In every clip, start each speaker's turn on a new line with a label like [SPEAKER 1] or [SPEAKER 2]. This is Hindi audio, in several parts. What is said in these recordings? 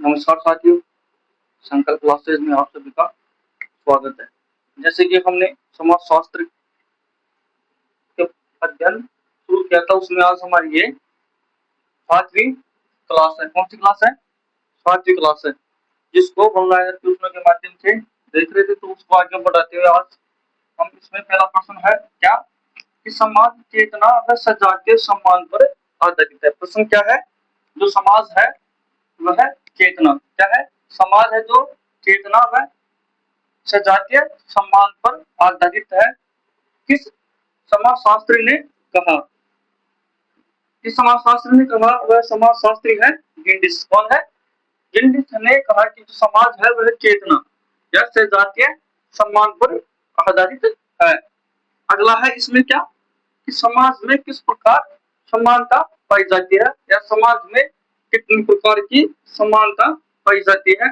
[SPEAKER 1] नमस्कार साथियों, संकल्प क्लासेज में आप सभी का स्वागत है। जैसे कि हमने समाजशास्त्र के अध्ययन शुरू किया था, उसमें आज हमारी ये 5वीं क्लास है। कौन सी क्लास है? 5वीं क्लास है, जिसको हम लाइनर ट्यूशन के माध्यम से देख रहे थे। तो उसको आगे बढ़ाते हुए आज हम इसमें पहला प्रश्न है क्या कि समाज चेतना व सजा के सम्मान पर आधारित है। प्रश्न क्या है? जो समाज है वह चेतना क्या है? समाज है जो चेतना व सजातीय सम्मान पर आधारित है। किस समाजशास्त्री ने कहा? किस समाजशास्त्री ने कहा? वह समाजशास्त्री है गिंडिस। कौन है? गिंडिस ने कहा कि जो समाज है वह चेतना या सजातीय सम्मान पर आधारित है। अगला है इसमें क्या कि समाज में किस प्रकार समानता पाई जाती है या समाज में कितनी प्रकार की समानता पाई जाती है।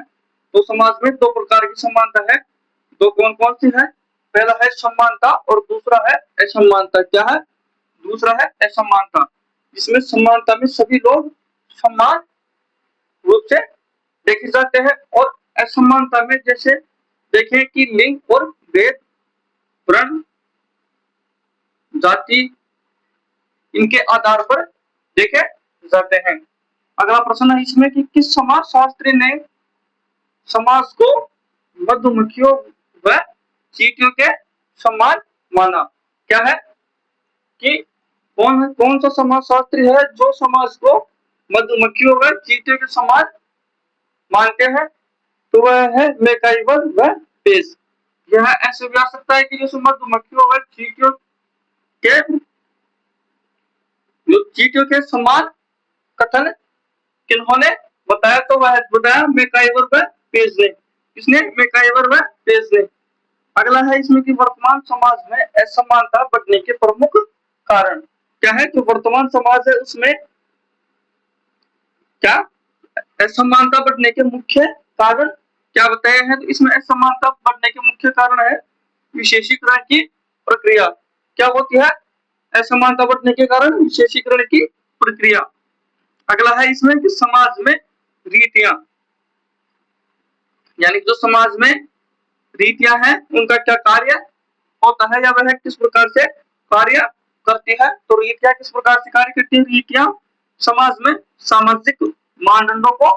[SPEAKER 1] तो समाज में 2 प्रकार की समानता है। दो कौन कौन सी है? पहला है समानता और दूसरा है असमानता। क्या है? दूसरा है असमानता, जिसमें समानता में सभी लोग समान रूप से देखे जाते हैं और असमानता में जैसे देखें कि लिंग और भेद, वर्ण, जाति, इनके आधार पर देखे जाते हैं। अगला प्रश्न है इसमें कि किस समाजशास्त्री ने समाज को मधुमक्खियों व चींटियों के समान माना? क्या है कि कौन सा समाजशास्त्री है जो समाज को मधुमक्खियों व चींटियों के समान मानते हैं? तो वह है मैकआइवर व पेज। यह ऐसे भी आ सकता है कि जैसे मधुमक्खियों व चींटियों के समान कथन किन्होंने बताया? तो वह बताया मैकआइवर व पेज ने। किसने? मैकआइवर व पेज ने। अगला है इसमें कि वर्तमान समाज में असमानता बढ़ने के प्रमुख कारण क्या है? जो वर्तमान समाज है उसमें क्या असमानता बढ़ने के मुख्य कारण क्या बताए हैं? तो इसमें असमानता बढ़ने के मुख्य कारण है विशेषीकरण की प्रक्रिया। क्या होती है असमानता बढ़ने के कारण? विशेषीकरण की प्रक्रिया। अगला है इसमें कि समाज में रीतियां, यानी जो समाज में रीतियां हैं उनका क्या कार्य होता है या वह किस प्रकार से कार्य करती है। तो रीतियां किस प्रकार से कार्य करती है? रीतियां समाज में सामाजिक मानदंडों को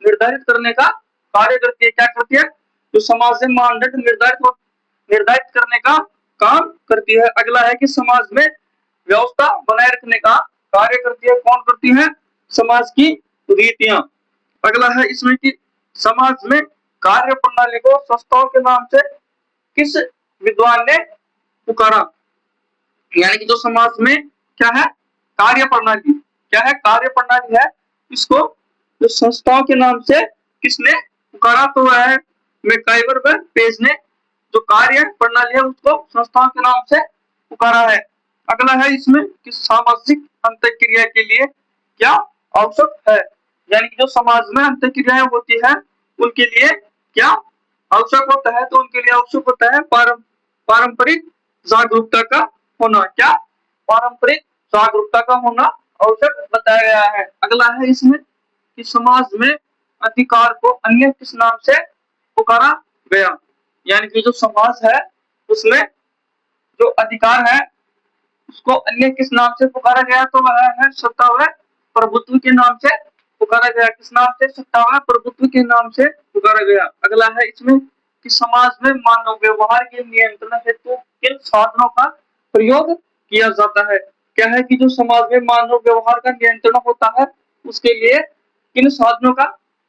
[SPEAKER 1] निर्धारित करने का कार्य करती है। क्या करती है? जो समाज में मानदंड निर्धारित करने का काम करती है। अगला है कि समाज में व्यवस्था बनाए रखने का कार्य करती है। कौन करती है? समाज की रीतियां। अगला है इसमें कि समाज में कार्य प्रणाली को संस्थाओं के नाम से किस विद्वान ने पुकारा? यानी कि जो समाज में क्या है कार्य प्रणाली, क्या है कार्य प्रणाली है, इसको जो संस्थाओं के नाम से किसने पुकारा? तो वह है मैकआइवर व पेज ने। जो कार्य प्रणाली है उसको संस्थाओं के नाम से पुकारा है। अगला है इसमें कि सामाजिक अंतःक्रिया के लिए क्या आवश्यक है? यानी कि जो समाज में अंतःक्रियाएं होती है उनके लिए क्या आवश्यक होता है? तो उनके लिए आवश्यक होता है पारंपरिक जागरूकता का होना। क्या? पारंपरिक जागरूकता का होना आवश्यक बताया गया है। अगला है इसमें कि समाज में अधिकार को अन्य किस नाम से पुकारा गया? यानी कि जो समाज है उसमें जो अधिकार है उसको अन्य किस नाम से पुकारा गया? तो वह है सत्ता व प्रभुत्व के नाम से पुकारा गया। किस नाम से? सत्ता व प्रभुत्व के नाम से पुकारा गया। अगला है इसमें कि समाज में मानव व्यवहार के नियंत्रण हेतु किन साधनों का प्रयोग किया जाता है? क्या है कि जो समाज में मानव व्यवहार का नियंत्रण होता है उसके लिए किन साधनों का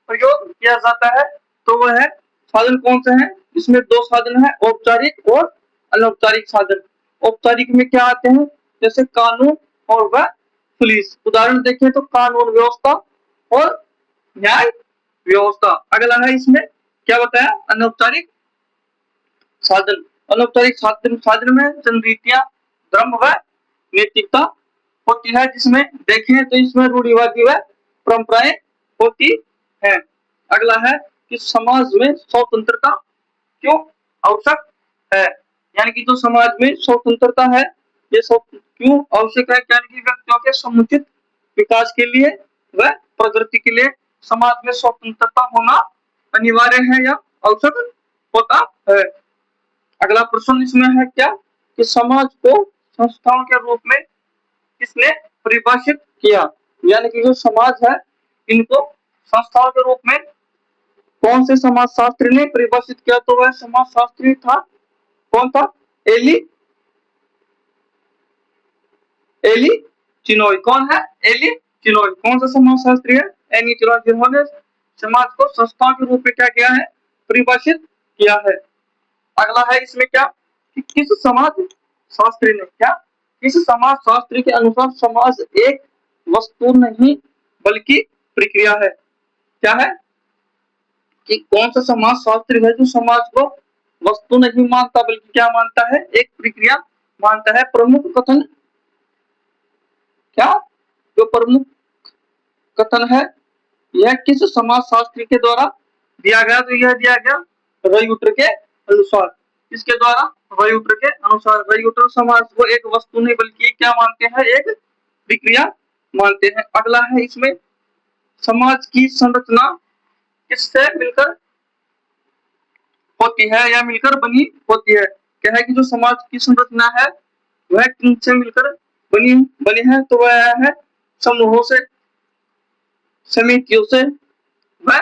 [SPEAKER 1] प्रयोग किया जाता है? तो वह साधन कौन से हैं? इसमें 2 साधन है, औपचारिक और अनौपचारिक साधन। औपचारिक में क्या आते हैं? जैसे कानून और वह पुलिस। उदाहरण देखें तो कानून व्यवस्था और न्याय व्यवस्था। अगला है इसमें क्या बताया? अनौपचारिक साधन। अनौपचारिक साधन में जनरीतियां, धर्म व नैतिकता होती है। जिसमें देखें तो इसमें रूढ़िवादी व परंपराएं होती है। अगला है कि समाज में स्वतंत्रता क्यों आवश्यक है? यानी कि जो समाज में स्वतंत्रता है ये क्यों आवश्यक है? यानी कि व्यक्तियों के समुचित विकास के लिए व प्रगति के लिए समाज में स्वतंत्रता होना अनिवार्य है या आवश्यक होता है। अगला प्रश्न इसमें है क्या कि समाज को संस्थाओं के रूप में किसने परिभाषित किया, यानी कि जो समाज है इनको संस्थाओं के रूप में कौन से समाजशास्त्री ने परिभाषित किया, तो वह समाजशास्त्री था, कौन था? एली चिनोय। कौन है? एली चिनोय। कौन सा समाजशास्त्री है? एली चिनोय, जिन्होंने समाज को संस्थाओं के रूप में क्या किया है? परिभाषित किया है। अगला है इसमें क्या कि किस समाज शास्त्री ने क्या, किस समाज शास्त्री के अनुसार समाज एक वस्तु नहीं बल्कि प्रक्रिया है। क्या है कि कौन सा समाज शास्त्री है जो समाज को वस्तु नहीं मानता बल्कि क्या मानता है? एक प्रक्रिया मानता है। प्रमुख कथन क्या, जो प्रमुख कथन है यह किस समाज शास्त्री के द्वारा दिया गया? तो यह दिया गया रयूटर के अनुसार। किसके द्वारा? रयूटर के अनुसार। रयूटर समाज को एक वस्तु नहीं बल्कि क्या मानते हैं? एक प्रक्रिया मानते हैं। अगला है इसमें समाज की संरचना किससे मिलकर होती है या मिलकर बनी होती है? क्या है कि जो समाज की संरचना है वह किनसे मिलकर बनी है? तो वह है समूहों से, समितियों से, वह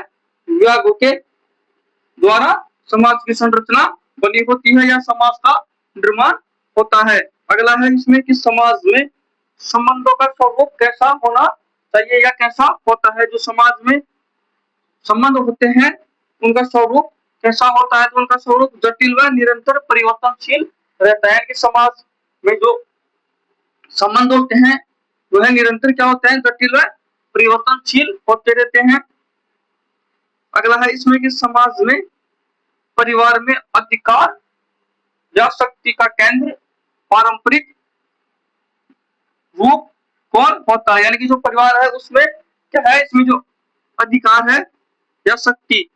[SPEAKER 1] विभागों के द्वारा समाज की संरचना बनी होती है या समाज का निर्माण होता है। अगला है इसमें कि समाज में संबंधों का स्वरूप कैसा होना चाहिए या कैसा होता है? जो समाज में संबंध होते हैं उनका स्वरूप कैसा होता है? तो उनका स्वरूप जटिल व निरंतर परिवर्तनशील रहता है कि समाज में जो संबंध होते हैं वह निरंतर क्या होते हैं? जटिल व परिवर्तनशील होते रहते हैं। अगला है इसमें कि समाज में परिवार में अधिकार या शक्ति का केंद्र पारंपरिक रूप कौन होता है? यानी कि जो परिवार है उसमें क्या है? इसमें जो अधिकार है या शक्ति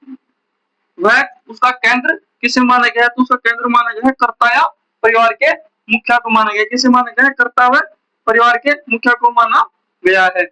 [SPEAKER 1] वह उसका केंद्र किसे माना गया है? तो उसका केंद्र माना गया है कर्ता या परिवार के मुखिया को माना गया है। किसे माना गया है? कर्ता व परिवार के मुखिया को माना गया है।